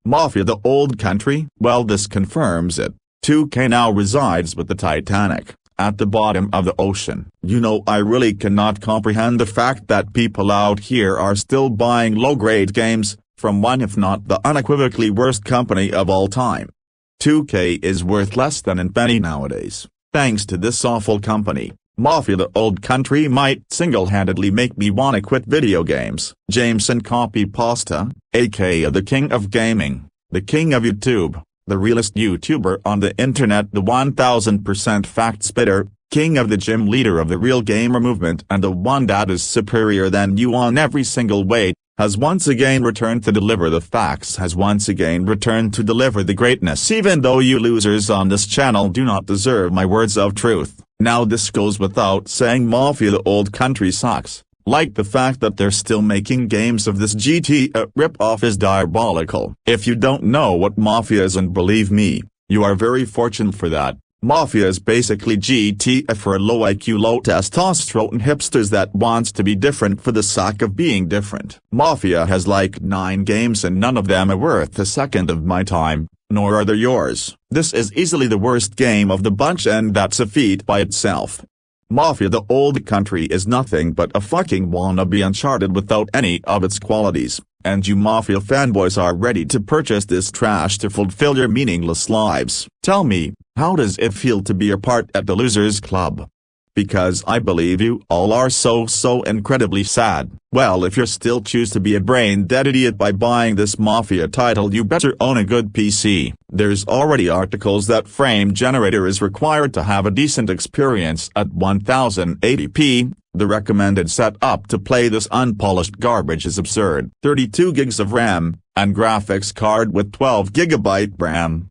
Mafia the old country? Well, this confirms it. 2K now resides with the Titanic, at the bottom of the ocean. You know, I really cannot comprehend the fact that people out here are still buying low-grade games, from one if not the unequivocally worst company of all time. 2K is worth less than a penny nowadays. Thanks to this awful company, Mafia the old country might single-handedly make me wanna quit video games. Jameson Copy Pasta, aka the king of gaming, the king of YouTube, the realest YouTuber on the internet, the 1000% fact spitter, king of the gym, leader of the real gamer movement, and the one that is superior than you on every single way, has once again returned to deliver the facts, has once again returned to deliver the greatness, even though you losers on this channel do not deserve my words of truth. Now this goes without saying, Mafia the old country sucks. Like the fact that they're still making games of this GTA rip-off is diabolical. If you don't know what Mafia is, and believe me, you are very fortunate for that, Mafia is basically GTA for low IQ, low testosterone hipsters that wants to be different for the sake of being different. Mafia has like 9 games and none of them are worth a second of my time, nor are they yours. This is easily the worst game of the bunch, and that's a feat by itself. Mafia the old country is nothing but a fucking wannabe Uncharted without any of its qualities, and you Mafia fanboys are ready to purchase this trash to fulfill your meaningless lives. Tell me, how does it feel to be a part at the Losers Club? Because I believe you all are so incredibly sad. Well, if you still choose to be a brain-dead idiot by buying this Mafia title, you better own a good PC. There's already articles that frame generator is required to have a decent experience at 1080p. The recommended setup to play this unpolished garbage is absurd. 32 gigs of RAM, and graphics card with 12 GB RAM.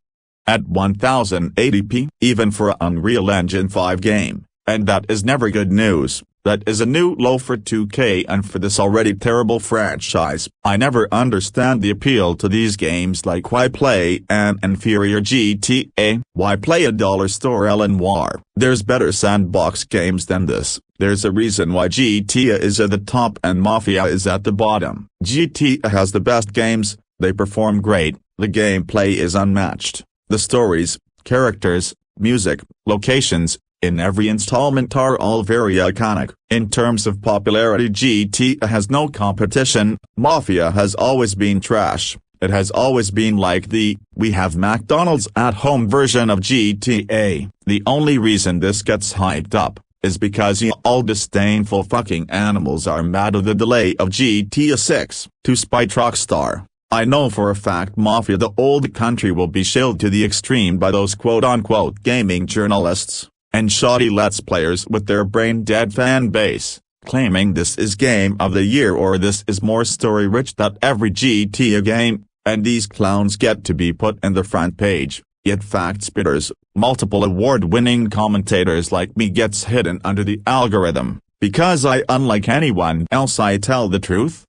At 1080p, even for an Unreal Engine 5 game. And that is never good news. That is a new low for 2K and for this already terrible franchise. I never understand the appeal to these games. Like, why play an inferior GTA? Why play a dollar store Ellen War? There's better sandbox games than this. There's a reason why GTA is at the top and Mafia is at the bottom. GTA has the best games, they perform great, the gameplay is unmatched. The stories, characters, music, locations, in every installment are all very iconic. In terms of popularity, GTA has no competition. Mafia has always been trash. It has always been like the "we have McDonald's at home" version of GTA. The only reason this gets hyped up is because you all disdainful fucking animals are mad at the delay of GTA 6. To spite Rockstar, I know for a fact Mafia the old country will be shilled to the extreme by those quote-unquote gaming journalists and shoddy Let's Players with their brain-dead fan base, claiming this is Game of the Year or this is more story-rich than every GTA game, and these clowns get to be put in the front page, yet fact-spitters, multiple award-winning commentators like me gets hidden under the algorithm, because unlike anyone else I tell the truth.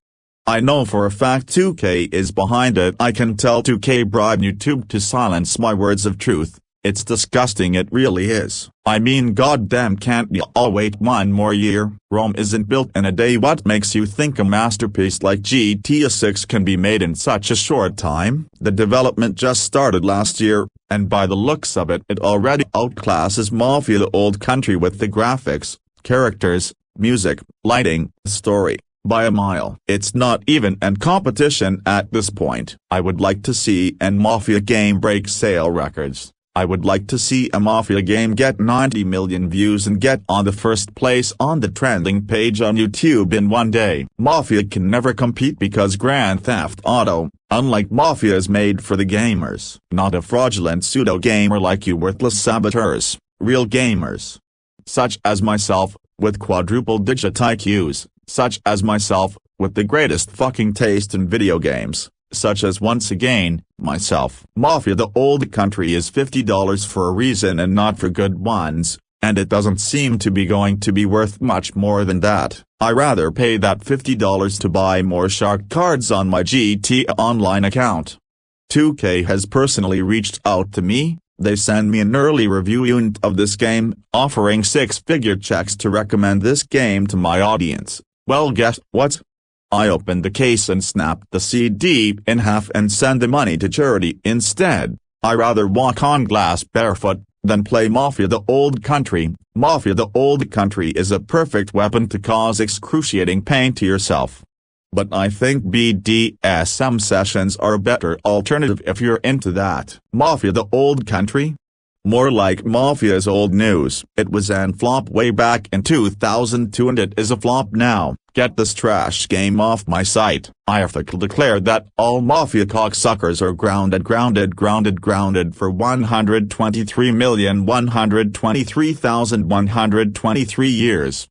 I know for a fact 2K is behind it. I can tell 2K bribed YouTube to silence my words of truth. It's disgusting, it really is. I mean, goddamn, can't we all wait one more year? Rome isn't built in a day. What makes you think a masterpiece like GTA 6 can be made in such a short time? The development just started last year, and by the looks of it, it already outclasses Mafia the old country with the graphics, characters, music, lighting, story, by a mile. It's not even in competition at this point. I would like to see a Mafia game break sale records. I would like to see a Mafia game get 90 million views and get on the first place on the trending page on YouTube in one day. Mafia can never compete because Grand Theft Auto, unlike Mafia, is made for the gamers, not a fraudulent pseudo-gamer like you worthless saboteurs. Real gamers, such as myself, with quadruple-digit IQs, such as myself, with the greatest fucking taste in video games, such as once again, myself. Mafia the old country is $50 for a reason and not for good ones, and it doesn't seem to be going to be worth much more than that. I rather pay that $50 to buy more shark cards on my GTA Online account. 2K has personally reached out to me. They send me an early review unit of this game, offering 6-figure checks to recommend this game to my audience. Well, guess what? I opened the case and snapped the CD in half and sent the money to charity instead. I rather walk on glass barefoot than play Mafia the Old Country. Mafia the Old Country is a perfect weapon to cause excruciating pain to yourself. But I think BDSM sessions are a better alternative if you're into that. Mafia the Old Country? More like Mafia's old news. It was an flop way back in 2002 and it is a flop now. Get this trash game off my site. I officially declare that all Mafia cocksuckers are grounded for 123,123,123 years.